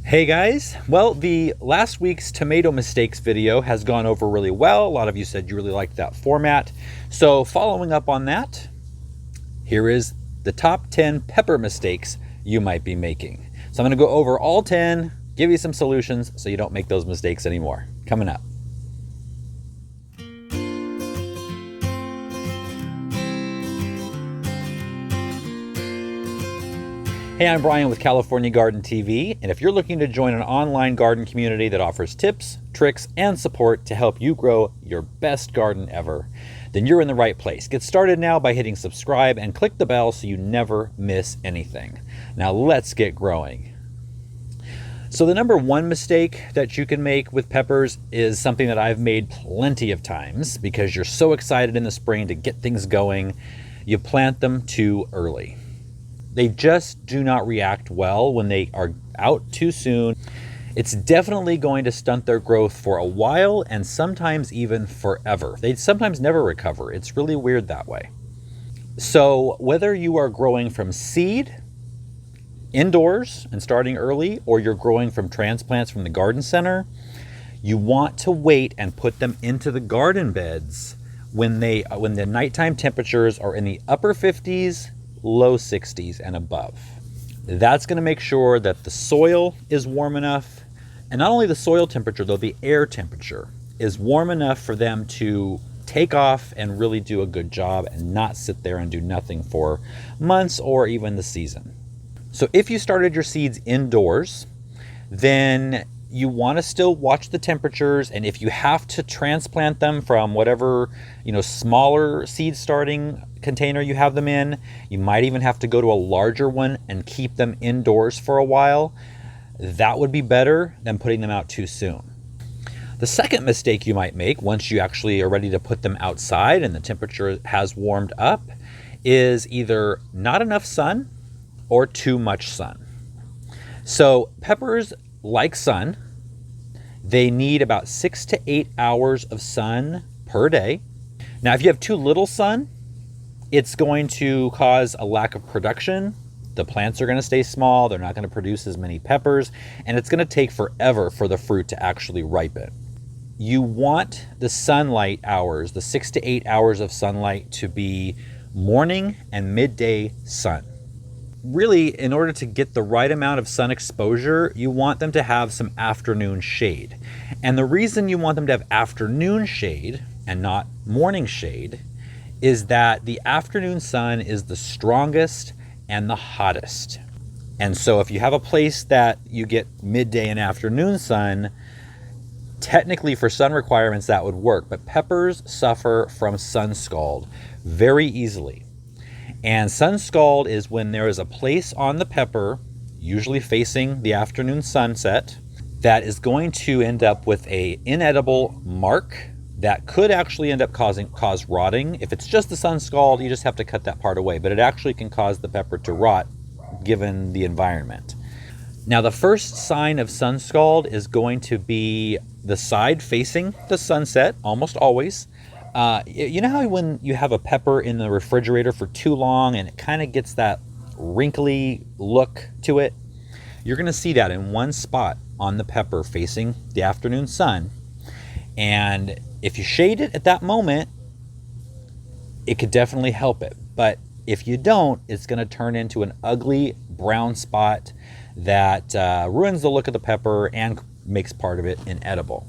Hey guys, well, the last week's tomato mistakes video has gone over really well. A lot of you said you really liked that format. So following up on that, here is the top 10 pepper mistakes you might be making. So I'm going to go over all 10, give you some solutions so you don't make those mistakes anymore. Coming up. Hey, I'm Brian with California Garden TV, and if you're looking to join an online garden community that offers tips, tricks, and support to help you grow your best garden ever, then you're in the right place. Get started now by hitting subscribe and click the bell so you never miss anything. Now let's get growing. So the number one mistake that you can make with peppers is something that I've made plenty of times because you're so excited in the spring to get things going. You plant them too early. They just do not react well when they are out too soon. It's definitely going to stunt their growth for a while and sometimes even forever. They sometimes never recover. It's really weird that way. So whether you are growing from seed indoors and starting early, or you're growing from transplants from the garden center, you want to wait and put them into the garden beds when the nighttime temperatures are in the upper 50s, low 60s and above. That's going to make sure that the soil is warm enough, and not only the soil temperature though, the air temperature is warm enough for them to take off and really do a good job and not sit there and do nothing for months or even the season. So if you started your seeds indoors, then you want to still watch the temperatures, and if you have to transplant them from whatever, smaller seed starting container you have them in, you might even have to go to a larger one and keep them indoors for a while. That would be better than putting them out too soon. The second mistake you might make once you actually are ready to put them outside and the temperature has warmed up is either not enough sun or too much sun. So peppers like sun. They need about 6 to 8 hours of sun per day. Now, if you have too little sun, it's going to cause a lack of production. The plants are going to stay small. They're not going to produce as many peppers, and it's going to take forever for the fruit to actually ripen. You want the sunlight hours, the 6 to 8 hours of sunlight, to be morning and midday sun. Really, in order to get the right amount of sun exposure, you want them to have some afternoon shade. And the reason you want them to have afternoon shade and not morning shade is that the afternoon sun is the strongest and the hottest. And so if you have a place that you get midday and afternoon sun, technically for sun requirements that would work, but peppers suffer from sun scald very easily. And sun scald is when there is a place on the pepper, usually facing the afternoon sunset, that is going to end up with an inedible mark that could actually end up cause rotting. If it's just the sun scald, you just have to cut that part away, but it actually can cause the pepper to rot given the environment. Now, the first sign of sun scald is going to be the side facing the sunset, almost always. You know how when you have a pepper in the refrigerator for too long and it kind of gets that wrinkly look to it? You're going to see that in one spot on the pepper facing the afternoon sun. And if you shade it at that moment, it could definitely help it. But if you don't, it's going to turn into an ugly brown spot that ruins the look of the pepper and makes part of it inedible.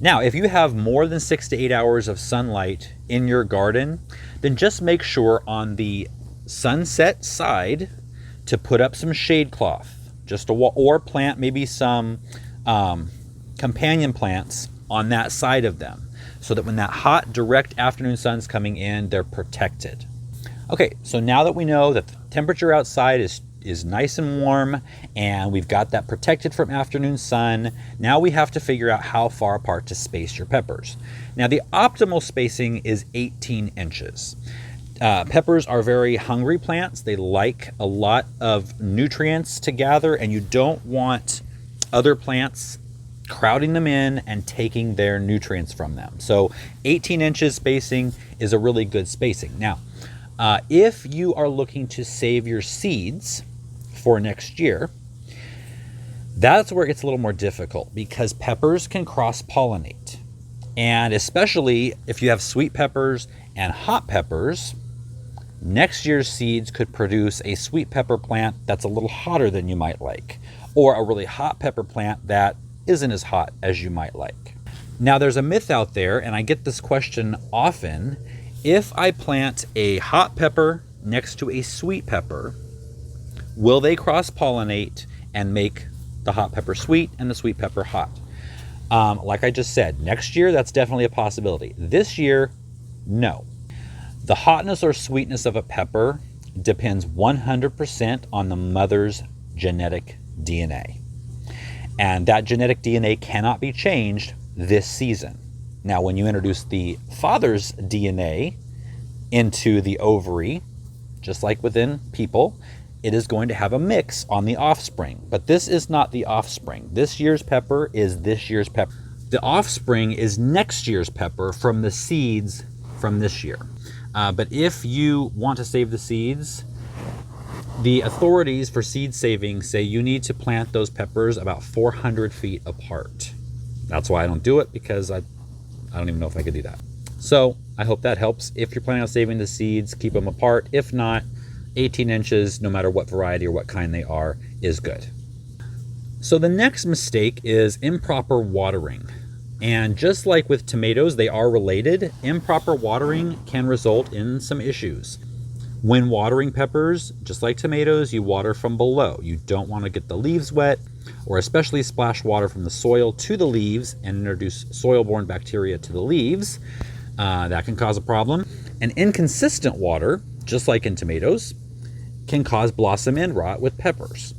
Now, if you have more than 6 to 8 hours of sunlight in your garden, then just make sure on the sunset side to put up some shade cloth, or plant maybe some companion plants on that side of them, so that when that hot, direct afternoon sun's coming in, they're protected. Okay, so now that we know that the temperature outside is nice and warm and we've got that protected from afternoon sun, now we have to figure out how far apart to space your peppers. Now, the optimal spacing is 18 inches. Peppers are very hungry plants. They like a lot of nutrients to gather, and you don't want other plants crowding them in and taking their nutrients from them. So 18 inches spacing is a really good spacing. Now, if you are looking to save your seeds for next year, That's where it gets a little more difficult because peppers can cross-pollinate. And especially if you have sweet peppers and hot peppers, next year's seeds could produce a sweet pepper plant that's a little hotter than you might like, or a really hot pepper plant that isn't as hot as you might like. Now, there's a myth out there, and I get this question often: if I plant a hot pepper next to a sweet pepper, will they cross-pollinate and make the hot pepper sweet and the sweet pepper hot? Like I just said, next year, that's definitely a possibility. This year, no. The hotness or sweetness of a pepper depends 100% on the mother's genetic DNA. And that genetic DNA cannot be changed this season. Now, when you introduce the father's DNA into the ovary, just like within people, it is going to have a mix on the offspring. But this is not the offspring. This year's pepper is this year's pepper. The offspring is next year's pepper from the seeds from this year. But if you want to save the seeds, the authorities for seed saving say you need to plant those peppers about 400 feet apart. That's why I don't do it, because I don't even know if I could do that. So I hope that helps. If you're planning on saving the seeds, keep them apart. If not, 18 inches, no matter what variety or what kind they are, is good. So the next mistake is improper watering. And just like with tomatoes, they are related. Improper watering can result in some issues. When watering peppers, just like tomatoes, you water from below. You don't want to get the leaves wet, or especially splash water from the soil to the leaves and introduce soil-borne bacteria to the leaves. That can cause a problem. And inconsistent water, just like in tomatoes, can cause blossom end rot with peppers.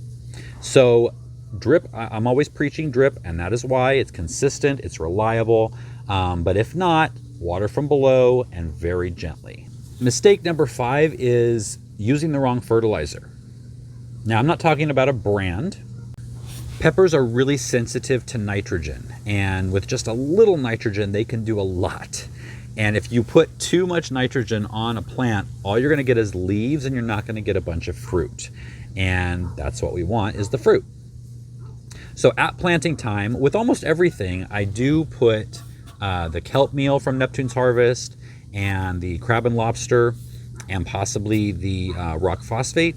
So drip, I'm always preaching drip, and that is why it's consistent, it's reliable. But if not, water from below and very gently. Mistake number 5 is using the wrong fertilizer. Now, I'm not talking about a brand. Peppers are really sensitive to nitrogen, and with just a little nitrogen, they can do a lot. And if you put too much nitrogen on a plant, all you're going to get is leaves, and you're not going to get a bunch of fruit. And that's what we want, is the fruit. So at planting time, with almost everything, I do put the kelp meal from Neptune's harvest, and the crab and lobster, and possibly the rock phosphate.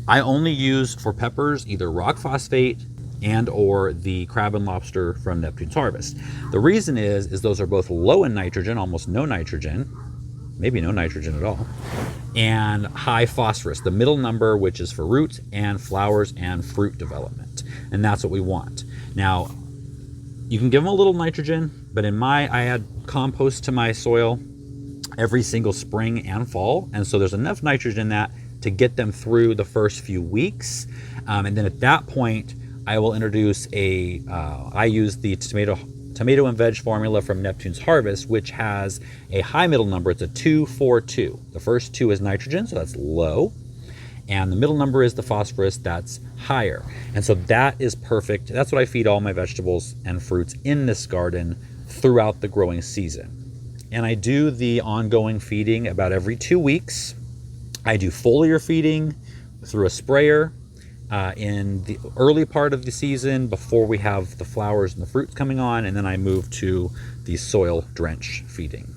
I only use for peppers either rock phosphate and or the crab and lobster from Neptune's harvest. The reason is those are both low in nitrogen, almost no nitrogen, maybe no nitrogen at all, and high phosphorus, the middle number, which is for roots and flowers and fruit development. And that's what we want. Now, you can give them a little nitrogen, but I add compost to my soil every single spring and fall. And so there's enough nitrogen in that to get them through the first few weeks. And then at that point, I will introduce I use the tomato and veg formula from Neptune's harvest, which has a high middle number. It's a 2-4-2. The first 2 is nitrogen, so that's low. And the middle number is the phosphorus, that's higher. And so that is perfect. That's what I feed all my vegetables and fruits in this garden throughout the growing season. And I do the ongoing feeding about every 2 weeks. I do foliar feeding through a sprayer in the early part of the season before we have the flowers and the fruits coming on, and then I move to the soil drench feeding.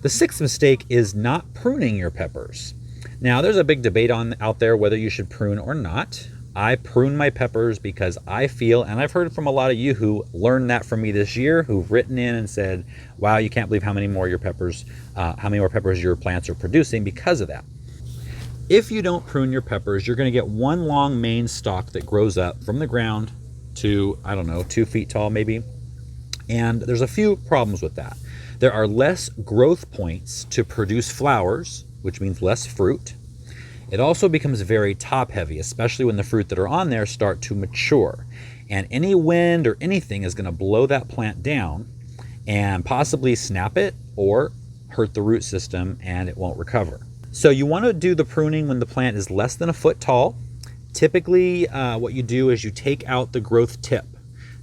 The 6th mistake is not pruning your peppers. Now, there's a big debate out there whether you should prune or not. I prune my peppers because I feel, and I've heard from a lot of you who learned that from me this year, who've written in and said, wow, you can't believe how many more peppers your plants are producing because of that. If you don't prune your peppers, you're going to get one long main stalk that grows up from the ground to, 2 feet tall maybe. And there's a few problems with that. There are less growth points to produce flowers, which means less fruit. It also becomes very top heavy, especially when the fruit that are on there start to mature. And any wind or anything is going to blow that plant down and possibly snap it or hurt the root system, and it won't recover. So you want to do the pruning when the plant is less than a foot tall. Typically, what you do is you take out the growth tip.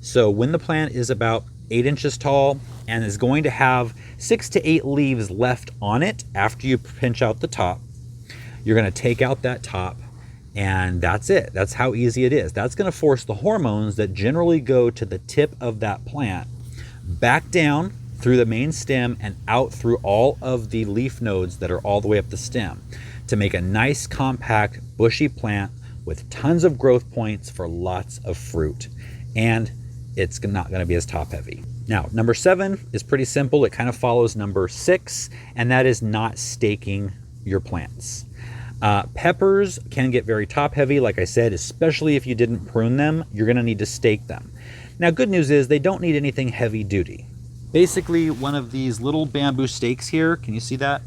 So when the plant is about 8 inches tall and is going to have 6 to 8 leaves left on it after you pinch out the top, you're going to take out that top And that's it. That's how easy it is. That's going to force the hormones that generally go to the tip of that plant back down through the main stem and out through all of the leaf nodes that are all the way up the stem to make a nice, compact, bushy plant with tons of growth points for lots of fruit. And it's not going to be as top heavy. Now, number 7 is pretty simple. It kind of follows number 6, and that is not staking your plants. Peppers can get very top heavy, like I said, especially if you didn't prune them. You're going to need to stake them. Now, good news is they don't need anything heavy duty. Basically, one of these little bamboo stakes here, can you see that?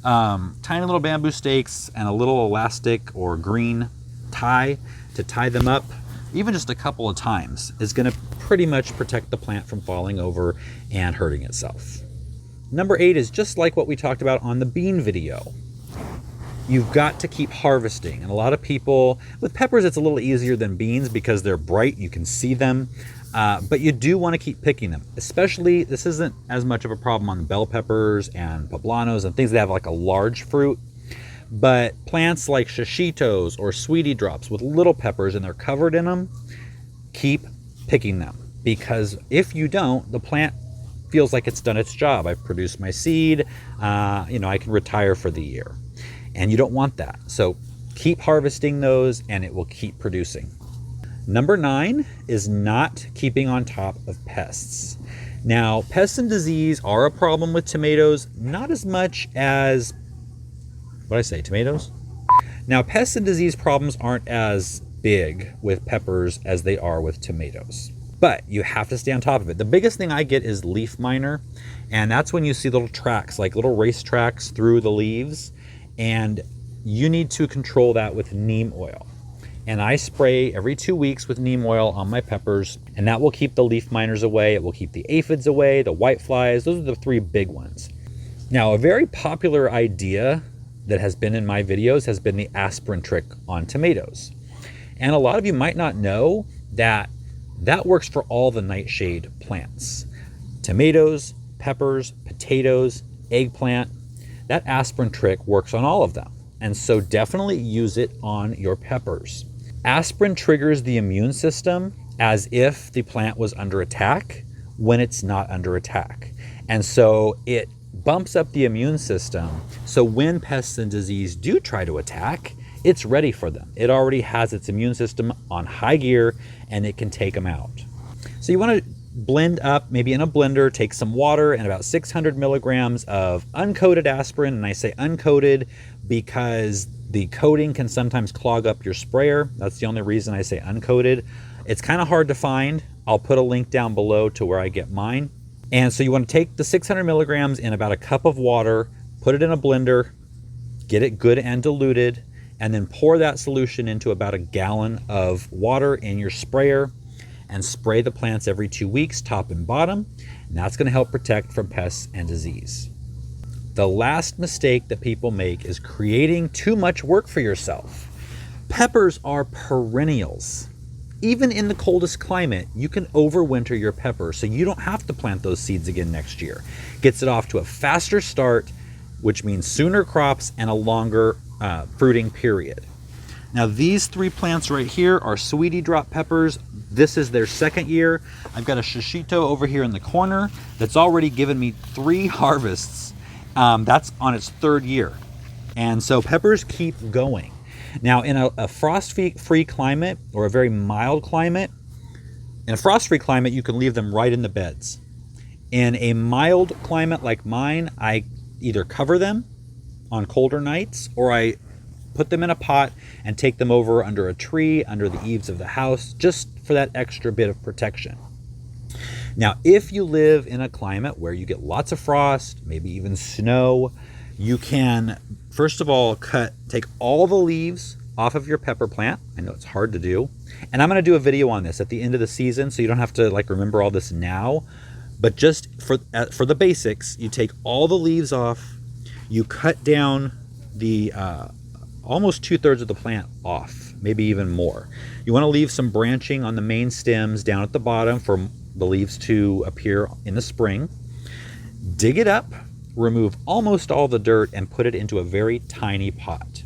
Tiny little bamboo stakes and a little elastic or green tie to tie them up, even just a couple of times, is going to pretty much protect the plant from falling over and hurting itself. Number 8 is just like what we talked about on the bean video. You've got to keep harvesting. And a lot of people, with peppers, it's a little easier than beans because they're bright, you can see them. But you do want to keep picking them. Especially, this isn't as much of a problem on bell peppers and poblanos and things that have like a large fruit. But plants like shishitos or sweetie drops with little peppers and they're covered in them, keep picking them. Because if you don't, the plant feels like it's done its job. I've produced my seed, I can retire for the year. And you don't want that. So keep harvesting those and it will keep producing. Number 9 is not keeping on top of pests. Now, pests and disease are a problem with tomatoes, not as much as, tomatoes? Now, pests and disease problems aren't as big with peppers as they are with tomatoes, but you have to stay on top of it. The biggest thing I get is leaf miner, and that's when you see little tracks, like little race tracks through the leaves, and you need to control that with neem oil. And I spray every 2 weeks with neem oil on my peppers, and that will keep the leaf miners away. It will keep the aphids away, the whiteflies. Those are the 3 big ones. Now, a very popular idea that has been in my videos has been the aspirin trick on tomatoes. And a lot of you might not know that that works for all the nightshade plants. Tomatoes, peppers, potatoes, eggplant. That aspirin trick works on all of them. And so definitely use it on your peppers. Aspirin triggers the immune system as if the plant was under attack when it's not under attack. And so it bumps up the immune system. So when pests and disease do try to attack, it's ready for them. It already has its immune system on high gear and it can take them out. So you want to blend up, maybe in a blender, take some water and about 600 milligrams of uncoated aspirin. And I say uncoated because the coating can sometimes clog up your sprayer. That's the only reason I say uncoated. It's kind of hard to find. I'll put a link down below to where I get mine. And so you want to take the 600 milligrams in about a cup of water, put it in a blender, get it good and diluted, and then pour that solution into about a gallon of water in your sprayer and spray the plants every 2 weeks, top and bottom. And that's going to help protect from pests and disease. The last mistake that people make is creating too much work for yourself. Peppers are perennials. Even in the coldest climate, you can overwinter your pepper so you don't have to plant those seeds again next year. Gets it off to a faster start, which means sooner crops and a longer fruiting period. Now these 3 plants right here are sweetie drop peppers. This is their 2nd year. I've got a shishito over here in the corner that's already given me 3 harvests. That's on its 3rd year. And so peppers keep going. Now in a frost-free climate or a very mild climate, in a frost-free climate, you can leave them right in the beds. In a mild climate like mine, I either cover them on colder nights or I put them in a pot and take them over under a tree, under the eaves of the house, just for that extra bit of protection. Now, if you live in a climate where you get lots of frost, maybe even snow, you can, first of all, take all the leaves off of your pepper plant. I know it's hard to do. And I'm going to do a video on this at the end of the season, so you don't have to remember all this now. But just for the basics, you take all the leaves off, you cut down the almost 2/3 of the plant off, maybe even more. You want to leave some branching on the main stems down at the bottom for the leaves to appear in the spring. Dig it up, remove almost all the dirt, and put it into a very tiny pot.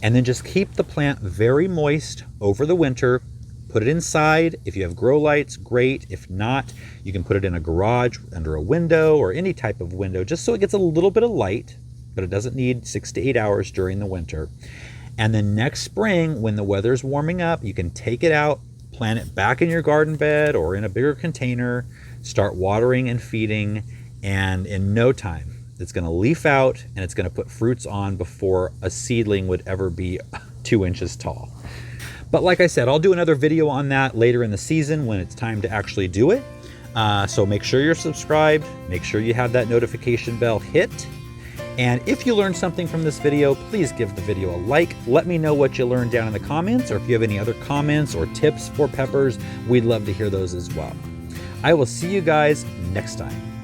And then just keep the plant very moist over the winter. Put it inside. If you have grow lights, great. If not, you can put it in a garage under a window or any type of window, just so it gets a little bit of light, but it doesn't need 6 to 8 hours during the winter. And then next spring, when the weather's warming up, you can take it out, plant it back in your garden bed or in a bigger container, start watering and feeding, and in no time, it's going to leaf out and it's going to put fruits on before a seedling would ever be 2 inches tall. But like I said, I'll do another video on that later in the season when it's time to actually do it. So make sure you're subscribed, make sure you have that notification bell hit. And if you learned something from this video, please give the video a like. Let me know what you learned down in the comments, or if you have any other comments or tips for peppers, we'd love to hear those as well. I will see you guys next time.